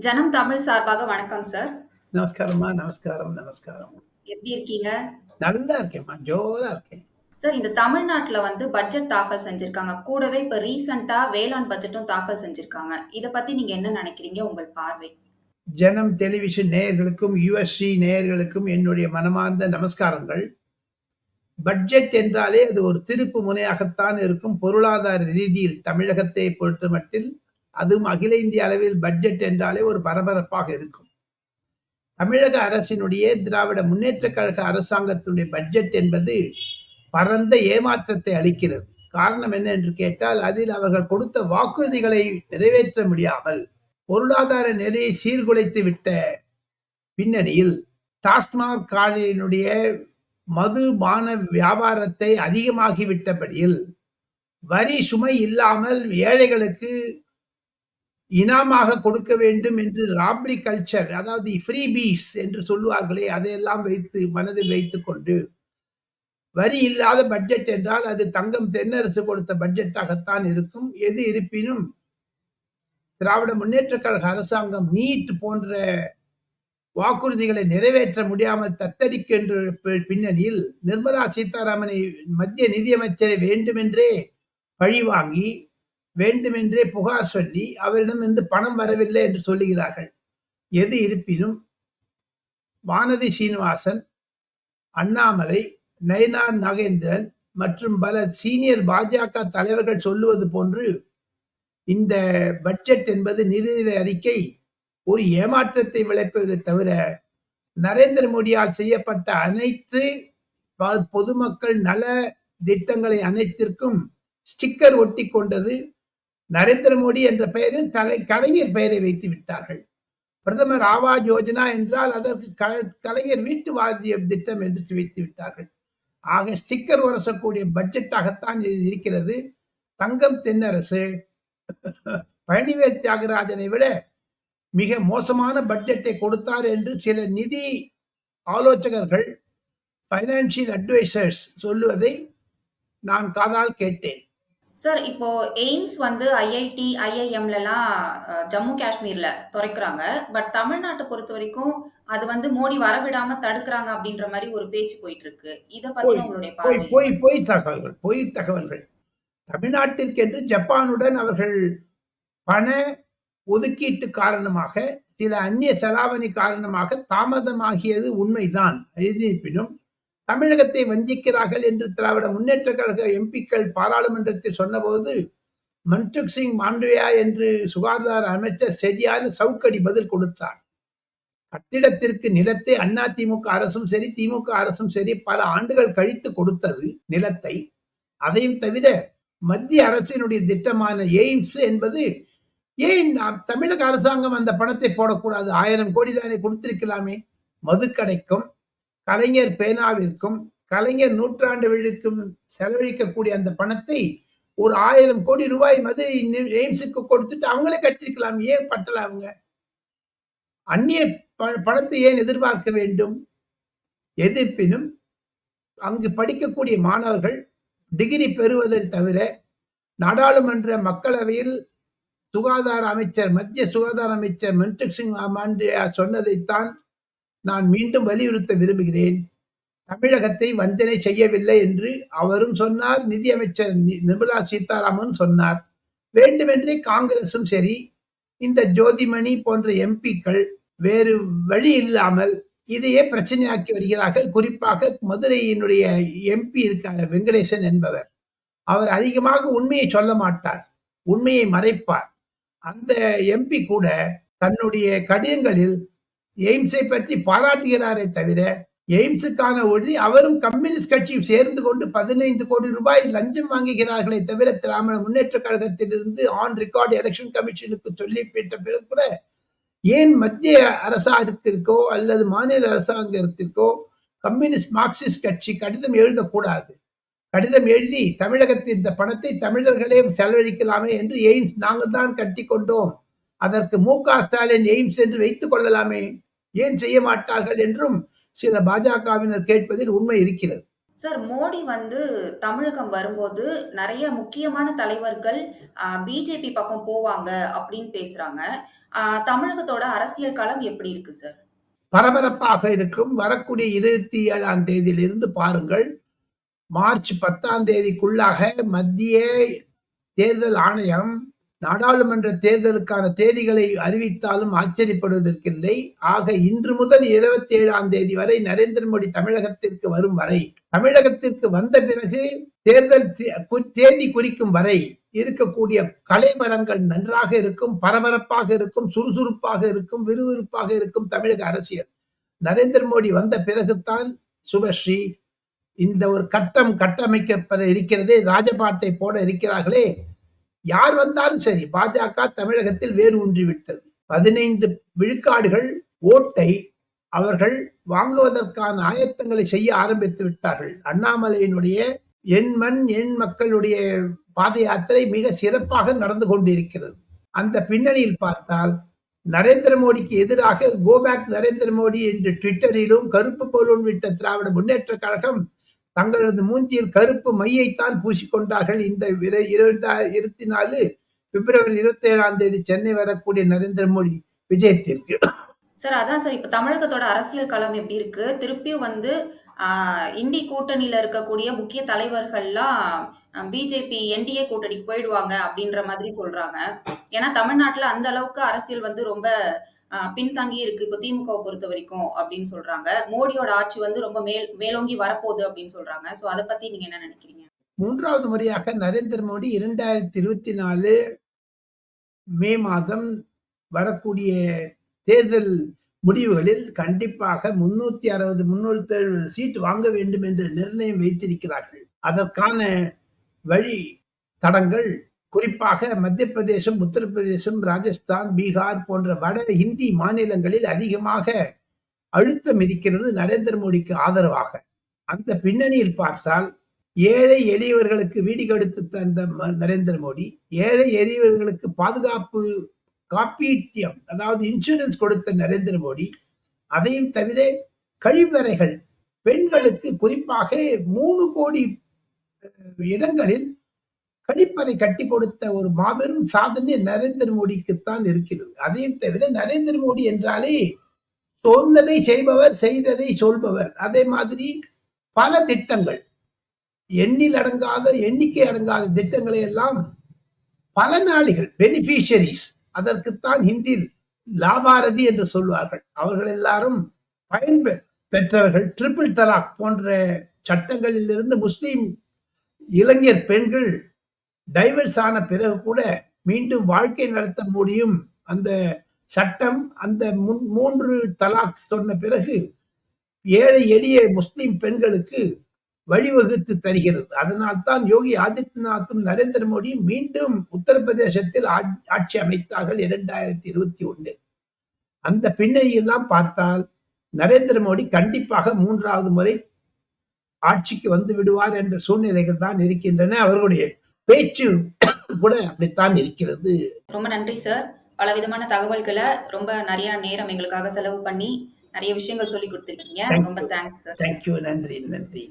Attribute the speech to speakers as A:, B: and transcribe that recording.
A: ஜனம் தமிழ் சார்பாக வணக்கம் சார்.
B: நமஸ்காரம்மா. நமஸ்காரம், நமஸ்காரம்.
A: எப்படி இருக்கீங்க?
B: நல்லா இருக்கேன்ம்மா. ஜோரா இருக்கேன்.
A: சார், இந்த தமிழ்நாட்டுல பட்ஜெட் தாக்கல் செஞ்சிருக்காங்க. கூடவே இப்ப ரீசென்ட்டா வேளாண் பட்ஜெட்டும் தாக்கல் செஞ்சிருக்காங்க. இத பத்தி நீங்க என்ன நினைக்கிறீங்க? உங்கள் பார்வை.
B: ஜனம் டெலிவிஷன் நேயர்களுக்கும், யுஎஸ்சி நேயர்களுக்கும் என்னுடைய மனமார்ந்த நமஸ்காரங்கள். பட்ஜெட் என்றாலே அது ஒரு திருப்பு முனையாகத்தான் இருக்கும். பொருளாதார ரீதியில் தமிழகத்தை பொறுத்தமட்டில், அதுவும் அகில இந்திய அளவில் பட்ஜெட் என்றாலே ஒரு பரபரப்பாக இருக்கும். தமிழக அரசினுடைய திராவிட முன்னேற்றக் கழக அரசாங்கத்தினுடைய பட்ஜெட் என்பது பரந்த ஏமாற்றத்தை அளிக்கிறது. காரணம் என்ன என்று கேட்டால், அதில் அவர்கள் கொடுத்த வாக்குறுதிகளை நிறைவேற்ற முடியாமல் பொருளாதார நிலையை சீர்குலைத்து விட்ட பின்னணியில் டாஸ்மாக் காலையினுடைய மதுபான வியாபாரத்தை அதிகமாகிவிட்டபடியில் வரி சுமை இல்லாமல் ஏழைகளுக்கு இனாமாக கொடுக்க வேண்டும் என்று ராப்ரி கல்ச்சர், அதாவது ஃப்ரீபீஸ் என்று சொல்லுவார்களே, அதையெல்லாம் மனதில் வைத்துக் கொண்டு வரி இல்லாத பட்ஜெட் என்றால் அது தங்கம் தென்னரசு கொடுத்த பட்ஜெட்டாகத்தான் இருக்கும். எது இருப்பினும் திராவிட முன்னேற்ற கழக அரசாங்கம் நீட் போன்ற வாக்குறுதிகளை நிறைவேற்ற முடியாமல் தத்தளிக்கின்ற பின்னணியில் நிர்மலா சீதாராமனை மத்திய நிதியமைச்சரை வேண்டுமென்றே பழிவாங்கி வேண்டுமென்றே புகார் சொல்லி அவரிடமிருந்து பணம் வரவில்லை என்று சொல்லுகிறார்கள். எது இருப்பினும் வானதி சீனிவாசன், அண்ணாமலை, நயினார் நாகேந்திரன் மற்றும் பல சீனியர் பாஜக தலைவர்கள் சொல்லுவது போன்று இந்த பட்ஜெட் என்பது நிதிநிலை அறிக்கை ஒரு ஏமாற்றத்தை விளைப்பதை தவிர நரேந்திர மோடியால் செய்யப்பட்ட அனைத்து பொதுமக்கள் நல திட்டங்களை அனைத்திற்கும் ஸ்டிக்கர் ஒட்டி கொண்டது. நரேந்திர மோடி என்ற பெயரில் கலைஞர் பெயரை வைத்து விட்டார்கள். பிரதமர் ஆவாஸ் யோஜனா என்றால் அதற்கு கலைஞர் வீட்டு வாரிய திட்டம் என்று வைத்து விட்டார்கள். ஆக ஸ்டிக்கர் உரசக்கூடிய பட்ஜெட்டாகத்தான் இது இருக்கிறது. தங்கம் தென்னரசு பழனிவேல் தியாகராஜனை விட மிக மோசமான பட்ஜெட்டை கொடுத்தார் என்று சில நிதி ஆலோசகர்கள், பைனான்சியல் அட்வைசர்ஸ் சொல்லுவதை நான் காதால் கேட்டேன்.
A: சார், இப்போ எய்ம்ஸ் ஐஐடி, ஐஐஎம்லலாம் ஜம்மு காஷ்மீர்ல தொறக்குறாங்க. பட் தமிழ்நாட்டை பொறுத்த வரைக்கும் அது மோடி வரவிடாம தடுக்கிறாங்க அப்படின்ற மாதிரி ஒரு பேச்சு போயிட்டு இருக்கு. இத பத்தின உங்களுடைய பார்வை.
B: பொய் தகவல்கள். தமிழ்நாட்டிற்கென்று ஜப்பானுடன் அவர்கள் பண ஒதுக்கீட்டு காரணமாக, சில அந்நிய செலாவணி காரணமாக தாமதமாகியது உண்மைதான். இருப்பினும் தமிழகத்தை வஞ்சிக்கிறார்கள் என்று திராவிட முன்னேற்ற கழக எம்பிக்கள் பாராளுமன்றத்தில் சொன்னபோது மன்சுக் சிங் மாண்டவியா என்று சுகாதார அமைச்சர் சரியான சவுக்கடி பதில் கொடுத்தார். கட்டிடத்திற்கு நிலத்தை அதிமுக அரசும் சரி, திமுக அரசும் சரி பல ஆண்டுகள் கழித்து கொடுத்தது நிலத்தை. அதையும் தவிர மத்திய அரசினுடைய திட்டமான எய்ம்ஸ் என்பது ஏன் தமிழக அரசாங்கம் அந்த பணத்தை போடக்கூடாது? 1000 கோடி தானே கொடுத்திருக்கலாமே. மதுக்கடைக்கும், கலைஞர் பேனாவிற்கும், கலைஞர் நூற்றாண்டு விழாவுக்கும் செலவழிக்கக்கூடிய அந்த பணத்தை ஒரு 1000 கோடி ரூபாய் மது எய்ம்ஸுக்கு கொடுத்துட்டு அவங்களே கட்டிருக்கலாம். ஏன் பட்டல? அவங்க அந்நிய பணத்தை ஏன் எதிர்பார்க்க வேண்டும்? எதிர்ப்பினும் அங்கு படிக்கக்கூடிய மாணவர்கள் டிகிரி பெறுவதை தவிர நாடாளுமன்ற மக்களவையில் மத்திய சுகாதார அமைச்சர் மன்சுக் சிங் மாண்டவியா சொன்னதைத்தான் நான் மீண்டும் வலியுறுத்த விரும்புகிறேன். தமிழகத்தை வஞ்சனை செய்யவில்லை என்று அவரும் சொன்னார், நிதியமைச்சர் நிர்மலா சீதாராமன் சொன்னார். வேண்டுமென்றே காங்கிரசும் சரி, இந்த ஜோதிமணி போன்ற எம்பிக்கள் வேறு வழி இல்லாமல் இதையே பிரச்சனையாக்கி வருகிறார்கள். குறிப்பாக மதுரையினுடைய எம்பி இருக்கார் வெங்கடேசன் என்பவர். அவர் அதிகமாக உண்மையை சொல்ல மாட்டார், உண்மையை மறைப்பார். அந்த எம்பி கூட தன்னுடைய கடிதங்களில் எய்ம்ஸை பற்றி பாராட்டுகிறாரே தவிர எய்ம்ஸுக்கான ஒழி அவரும் கம்யூனிஸ்ட் கட்சியும் சேர்ந்து கொண்டு 15 கோடி ரூபாய் லஞ்சம் வாங்குகிறார்களே தவிர Dravida Munnetra கழகத்திலிருந்து on record election கமிஷனுக்கு சொல்லி பெற்ற பிறகு கூட ஏன் மத்திய அரசாங்கத்திற்கோ அல்லது மாநில அரசாங்கத்திற்கோ கம்யூனிஸ்ட் மார்க்சிஸ்ட் கட்சி கடிதம் எழுதக்கூடாது? கடிதம் எழுதி தமிழகத்தின் இந்த பணத்தை தமிழர்களே செலவழிக்கலாமே என்று எய்ம்ஸ் நாங்கள் தான் கட்டி கொண்டோம், அதற்கு மு.க. ஸ்டாலின் எய்ம்ஸ் என்று வைத்துக் கொள்ளலாமே, ஏன் செய்ய மாட்டார்கள் என்றும் சில பாஜகவினர் கேட்பதில் உண்மை இருக்கிறது.
A: சார் மோடி வந்து தமிழகம் வரும்போது நெறைய முக்கியமான தலைவர்கள் பிஜேபி பக்கம் போவாங்க அப்படின்னு பேசுறாங்க. அ தமிழகத்தோட அரசியல் களம் எப்படி இருக்கு சார்?
B: பரபரப்பாக இருக்கும். வரக்கூடிய 27ஆம் தேதியிலிருந்து பாருங்கள். மார்ச் 10ஆம் தேதிக்குள்ளாக மத்திய தேர்தல் ஆணையம் நாடாளுமன்ற தேர்தலுக்கான தேதிகளை அறிவித்தாலும் ஆச்சரியப்படுவதற்கில்லை. ஆக இன்று முதல் 27ஆம் தேதி வரை நரேந்திர மோடி தமிழகத்திற்கு வரும் வரை, தமிழகத்திற்கு வந்த பிறகு தேர்தல் தேதி குறிக்கும் வரை இருக்கக்கூடிய கலைமரங்கள் நன்றாக இருக்கும், பரபரப்பாக இருக்கும், சுறுசுறுப்பாக இருக்கும், விறுவிறுப்பாக இருக்கும் தமிழக அரசியல். நரேந்திர மோடி வந்த பிறகுதான் சுபஸ்ரீ இந்த ஒரு கட்டம் கட்டமைக்கப்பட இருக்கிறதே, ராஜபாட்டை போட இருக்கிறார்களே, யார் வந்தாலும் சரி பாஜக தமிழகத்தில் வேறு ஊன்றிவிட்டது. 15 விழுக்காடுகள் ஓட்டை அவர்கள் வாங்குவதற்கான ஆயத்தங்களை செய்ய ஆரம்பித்து விட்டார்கள். அண்ணாமலையினுடைய என் மண் என் மக்களுடைய பாத யாத்திரை மிக சிறப்பாக நடந்து கொண்டிருக்கிறது. அந்த பின்னணியில் பார்த்தால் நரேந்திர மோடிக்கு எதிராக கோ பேக் நரேந்திர மோடி என்று ட்விட்டரிலும் கருப்பு பலூன் விட்ட திராவிட முன்னேற்ற கழகம் தங்களது மூஞ்சியில் கருப்பு மையைத்தான் பூசிக்கொண்டார்கள். இந்த 24 பிப்ரவரி 27ஆம் தேதி சென்னை வரக்கூடிய நரேந்திர மோடி விஜயத்திற்கு.
A: சார் அதான் சார் இப்ப தமிழகத்தோட அரசியல் களம் எப்படி இருக்கு? திருப்பியும் வந்து ஆ இண்டி கூட்டணியில இருக்கக்கூடிய முக்கிய தலைவர்கள்லாம் பிஜேபி, என்டிஏ கூட்டணிக்கு போயிடுவாங்க அப்படின்ற மாதிரி சொல்றாங்க. ஏன்னா தமிழ்நாட்டுல அந்த அளவுக்கு அரசியல் வந்து ரொம்ப பின்தங்கி இருக்கு. இப்ப திமுகவ பொறுத்தவரைக்கும் அப்படின்னு சொல்றாங்க. மோடியோட ஆட்சி வந்து ரொம்ப மேலோங்கி வரப்போகுது அப்படின்னு சொல்றாங்க. சோ அத பத்தி நீங்க என்ன நினைக்கிறீங்க?
B: 3வது முறையாக நரேந்திர மோடி 2024 மே மாதம் வரக்கூடிய தேர்தல் முடிவுகளில் கண்டிப்பாக 360, 370 சீட் வாங்க வேண்டும் என்ற நிர்ணயம் வைத்திருக்கிறார்கள். அதற்கான வழி தடங்கள் குறிப்பாக மத்திய பிரதேசம், உத்தரப்பிரதேசம், ராஜஸ்தான், பீகார் போன்ற வட இந்தி மாநிலங்களில் அதிகமாக அழுத்தம் இருக்கிறது நரேந்திர மோடிக்கு ஆதரவாக. அந்த பின்னணியில் பார்த்தால் ஏழை எளியவர்களுக்கு வீடு கொடுத்து தந்த நரேந்திர மோடி, ஏழை எளியவர்களுக்கு பாதுகாப்பு காப்பீட்டியம் அதாவது இன்சூரன்ஸ் கொடுத்த நரேந்திர மோடி, அதையும் தவிர கழிவறைகள் பெண்களுக்கு குறிப்பாக 3 கோடி இடங்களில் கழிப்பறை கட்டி கொடுத்த ஒரு மாபெரும் சாதனை நரேந்திர மோடிக்குத்தான் இருக்கிறது. அதையும் தவிர நரேந்திர மோடி என்றாலே சொன்னதை செய்பவர், செய்ததை சொல்பவர். அதே மாதிரி பல திட்டங்கள், எண்ணிக்கை அடங்காத திட்டங்களை எல்லாம் பலனாளிகள் பெனிஃபிஷியரிஸ், அதற்குத்தான் ஹிந்தியில் லாபாரதி என்று சொல்வார்கள். அவர்கள் எல்லாரும் பயன் பெற்றவர்கள். ட்ரிபிள் தலாக் போன்ற சட்டங்களில் இருந்து முஸ்லிம் இளைஞர் பெண்கள் டைவர்ஸ் ஆன பிறகு கூட மீண்டும் வாழ்க்கை நடத்த முடியும். அந்த சட்டம் அந்த 3 தலாக் சொன்ன பிறகு ஏழை எளிய முஸ்லிம் பெண்களுக்கு வழிவகுத்து தருகிறது. அதனால்தான் யோகி ஆதித்யநாத்தும் நரேந்திர மோடியும் மீண்டும் உத்தரப்பிரதேசத்தில் ஆட்சி அமைத்தார்கள் 2021. அந்த பின்னணியெல்லாம் பார்த்தால் நரேந்திர மோடி கண்டிப்பாக 3வது முறை ஆட்சிக்கு வந்து விடுவார் என்ற சூழ்நிலைகள் தான் இருக்கின்றன. அவர்களுடைய பேச்சு கூட அப்படித்தான் இருக்கிறது.
A: ரொம்ப நன்றி சார். பலவிதமான தகவல்கள ரொம்ப நிறைய நேரம் எங்களுக்காக செலவு பண்ணி நிறைய விஷயங்கள் சொல்லிக் குடுத்திருக்கீங்க. ரொம்ப தேங்க்ஸ் சார்.
B: Thank you. நன்றி.